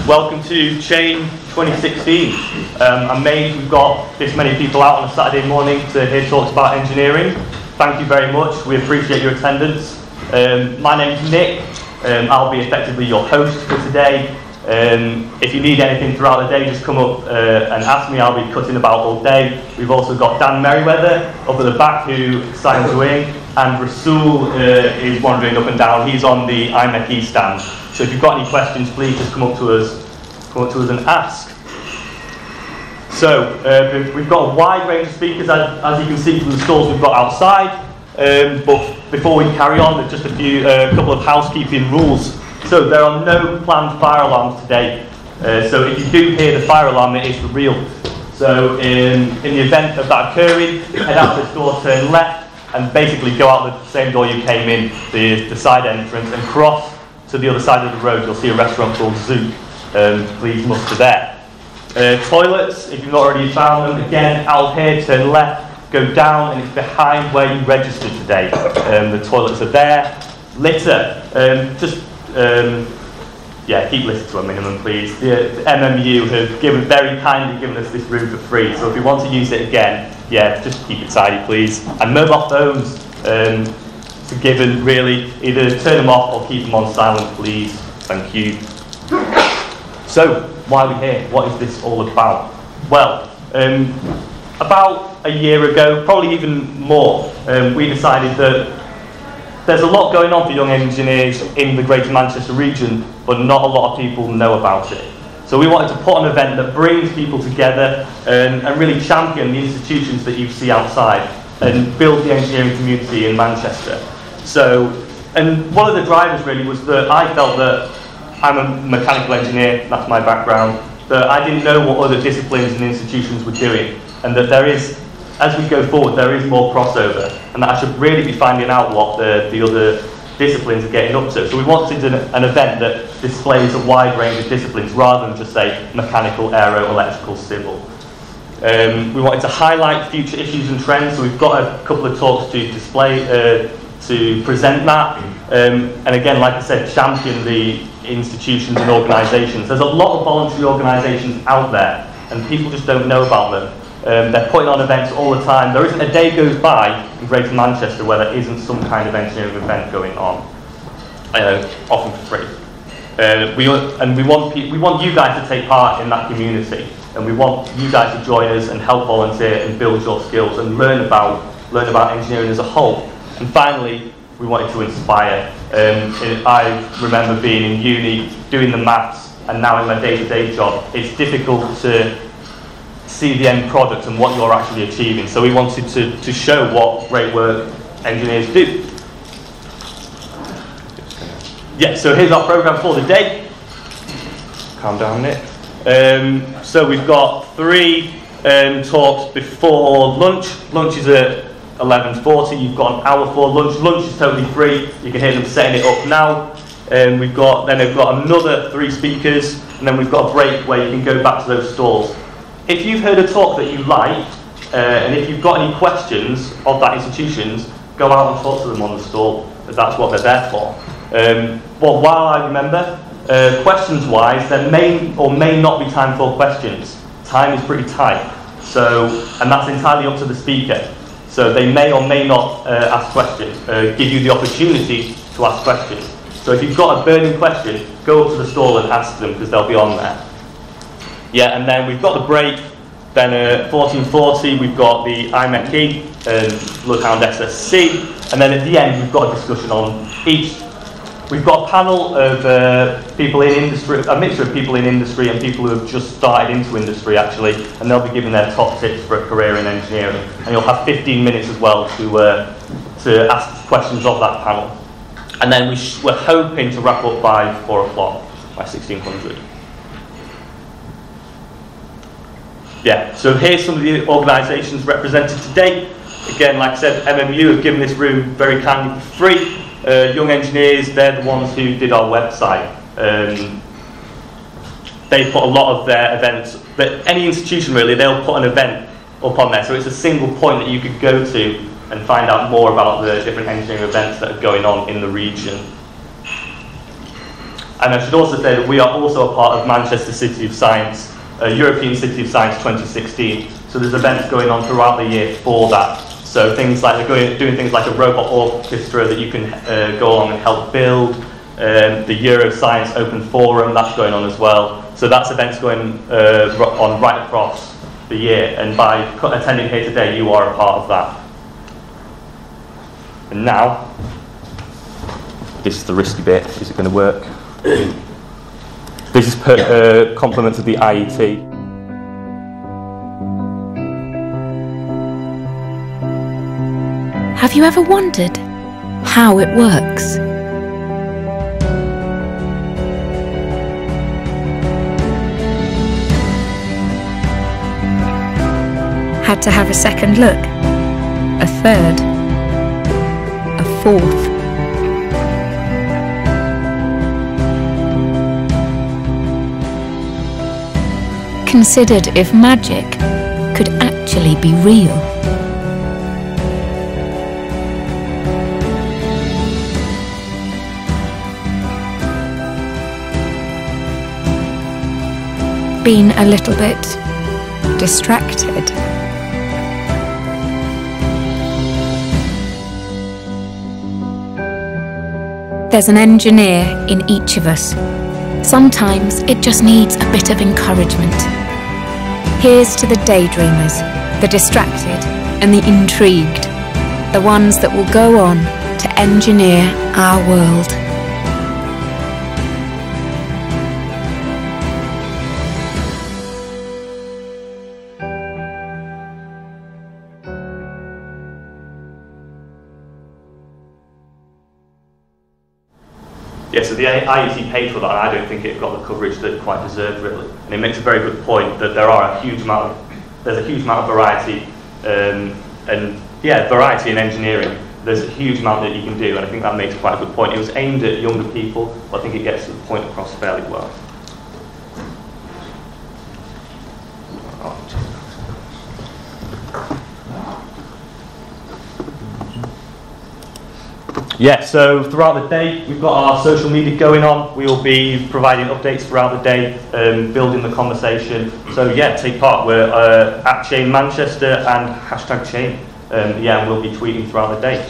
Welcome to Chain 2016. I'm amazed we've got this many people out on a Saturday morning to hear talks about engineering. Thank you very much. We appreciate your attendance. My name's Nick. I'll be effectively your host for today. If you need anything throughout the day, just come up and ask me. I'll be cutting about all day. We've also got Dan Merriweather up at the back who signs you in, and Rasul is wandering up and down. He's on the IMEC stand. So if you've got any questions, please just come up to us and ask. So we've got a wide range of speakers, as you can see from the stalls we've got outside. But before we carry on, there's just a couple of housekeeping rules. So there are no planned fire alarms today. So if you do hear the fire alarm, it is for real. So in the event of that occurring, head out this door, turn left, and basically go out the same door you came in, the side entrance, and cross to the other side of the road. You'll see a restaurant called Zook. Please muster there. Toilets, if you've not already found them, again, out here, turn left, go down, and it's behind where you registered today. The toilets are there. Litter, keep litter to a minimum, please. The MMU have very kindly given us this room for free, so if you want to use it again, just keep it tidy, please. And mobile phones, forgiven, really. Either turn them off or keep them on silent, please. Thank you. So, why are we here? What is this all about? Well, about a year ago, probably even more, we decided that there's a lot going on for young engineers in the Greater Manchester region, but not a lot of people know about it. So we wanted to put on an event that brings people together and really champion the institutions that you see outside and build the engineering community in Manchester. So, and one of the drivers really was that I felt that I'm a mechanical engineer, that's my background, that I didn't know what other disciplines and institutions were doing, and that there is, as we go forward, there is more crossover, and that I should really be finding out what the other disciplines are getting up to. So we wanted an event that displays a wide range of disciplines rather than just say mechanical, aero, electrical, civil. We wanted to highlight future issues and trends, so we've got a couple of talks to display, to present that, and again, like I said, champion the institutions and organisations. There's a lot of voluntary organisations out there, and people just don't know about them. They're putting on events all the time. There isn't a day goes by in Greater Manchester where there isn't some kind of engineering event going on, often for free. We want you guys to take part in that community, and we want you guys to join us and help volunteer and build your skills and learn about engineering as a whole. And finally, we wanted to inspire. I remember being in uni, doing the maths, and now in my day-to-day job, it's difficult to see the end product and what you're actually achieving. So we wanted to show what great work engineers do. So here's our programme for the day. Calm down, Nick. So we've got 3 talks before lunch. Lunch is at 11:40. You've got an hour for lunch. Lunch is totally free. You can hear them setting it up now. They've got another 3 speakers, and then we've got a break where you can go back to those stalls. If you've heard a talk that you liked, and if you've got any questions of that institutions, go out and talk to them on the stall. That's what they're there for. While I remember, questions-wise, there may or may not be time for questions. Time is pretty tight, and that's entirely up to the speaker. So they may or may not ask questions, give you the opportunity to ask questions. So if you've got a burning question, go up to the stall and ask them, because they'll be on there. And then we've got the break. Then at 14:40 we've got the IMEC and Bloodhound SSC, and then at the end we've got a discussion on each. We've got a panel of people in industry, a mixture of people in industry and people who have just started into industry actually, and they'll be giving their top tips for a career in engineering. And you'll have 15 minutes as well to ask questions of that panel. And then we're hoping to wrap up by 4 o'clock, by 1600. So here's some of the organisations represented today. Again, like I said, MMU have given this room very kindly for free. Young Engineers, they're the ones who did our website. They put a lot of their events, but any institution really, they'll put an event up on there. So it's a single point that you could go to and find out more about the different engineering events that are going on in the region. And I should also say that we are also a part of Manchester City of Science, European City of Science 2016. So there's events going on throughout the year for that. So things like doing things like a robot orchestra that you can go along and help build. The Euroscience Open Forum, that's going on as well. So that's events going on right across the year, and by attending here today, you are a part of that. And now, this is the risky bit. Is it going to work? This is compliments of the IET. Have you ever wondered how it works? Had to have a second look, a third, a fourth. Considered if magic could actually be real. Been a little bit distracted. There's an engineer in each of us. Sometimes it just needs a bit of encouragement. Here's to the daydreamers, the distracted and the intrigued, the ones that will go on to engineer our world. Yeah, so the IET paid for that, and I don't think it got the coverage that it quite deserved, really. And it makes a very good point that there's a huge amount of variety, and yeah, variety in engineering. There's a huge amount that you can do, and I think that makes quite a good point. It was aimed at younger people, but I think it gets the point across fairly well. Yeah, so throughout the day, we've got our social media going on. We will be providing updates throughout the day, building the conversation. So yeah, take part. We're at Chain Manchester and #Chain. Yeah, and we'll be tweeting throughout the day.